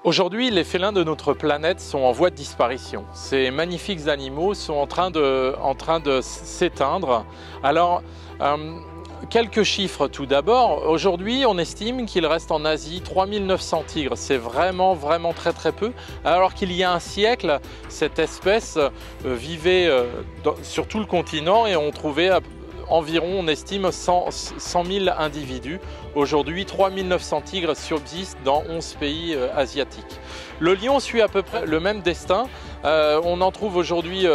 Aujourd'hui, les félins de notre planète sont en voie de disparition. Ces magnifiques animaux sont en train de s'éteindre. Alors, quelques chiffres tout d'abord. Aujourd'hui, on estime qu'il reste en Asie 3900 tigres. C'est vraiment très peu. Alors qu'il y a un siècle, cette espèce vivait sur tout le continent et on trouvait environ, on estime, 100 000 individus. Aujourd'hui, 3900 tigres subsistent dans 11 pays asiatiques. Le lion suit à peu près le même destin. On en trouve aujourd'hui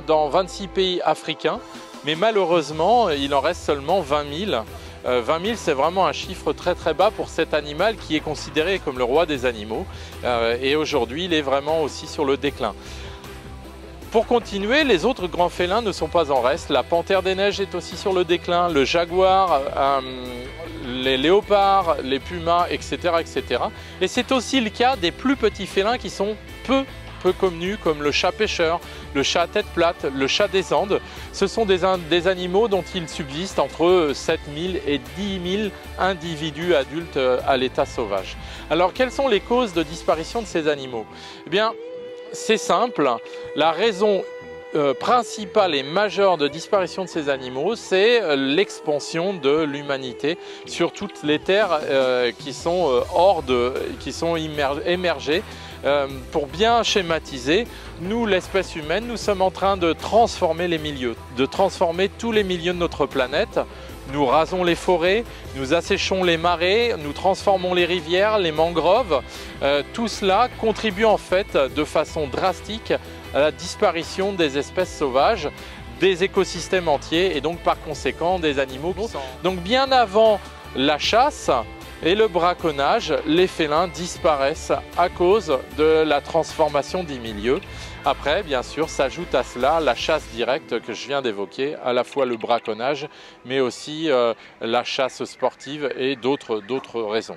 dans 26 pays africains, mais malheureusement, il en reste seulement 20 000. 20 000, c'est vraiment un chiffre très bas pour cet animal qui est considéré comme le roi des animaux. Et aujourd'hui, il est vraiment aussi sur le déclin. Pour continuer, les autres grands félins ne sont pas en reste. La panthère des neiges est aussi sur le déclin, le jaguar, les léopards, les pumas, etc. Et c'est aussi le cas des plus petits félins qui sont peu connus, comme le chat pêcheur, le chat à tête plate, le chat des Andes. Ce sont des animaux dont il subsiste entre 7 000 et 10 000 individus adultes à l'état sauvage. Alors, quelles sont les causes de disparition de ces animaux? Eh bien, c'est simple, la raison principale et majeure de disparition de ces animaux, c'est l'expansion de l'humanité sur toutes les terres qui sont émergées. Pour bien schématiser, nous, l'espèce humaine, nous sommes en train de transformer les milieux, de transformer tous les milieux de notre planète. Nous rasons les forêts, nous asséchons les marais, nous transformons les rivières, les mangroves. Tout cela contribue en fait de façon drastique à la disparition des espèces sauvages, des écosystèmes entiers et donc par conséquent des animaux. Donc bien avant la chasse et le braconnage, les félins disparaissent à cause de la transformation des milieux. Après, bien sûr, s'ajoute à cela la chasse directe que je viens d'évoquer, à la fois le braconnage, mais aussi la chasse sportive et d'autres raisons.